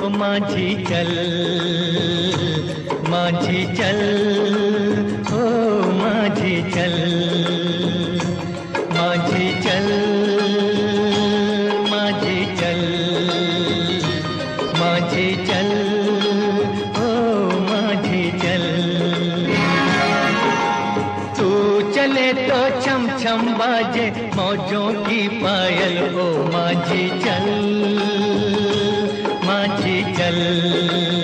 ओ माझी चल, माझी चल, ओ माझी चल, माझी चल, माझी चल, माझी चल, ओ माझी चल। तू चले तो छम छम बाजे मौजों की पायल, ओ माझी चल, माझी चल।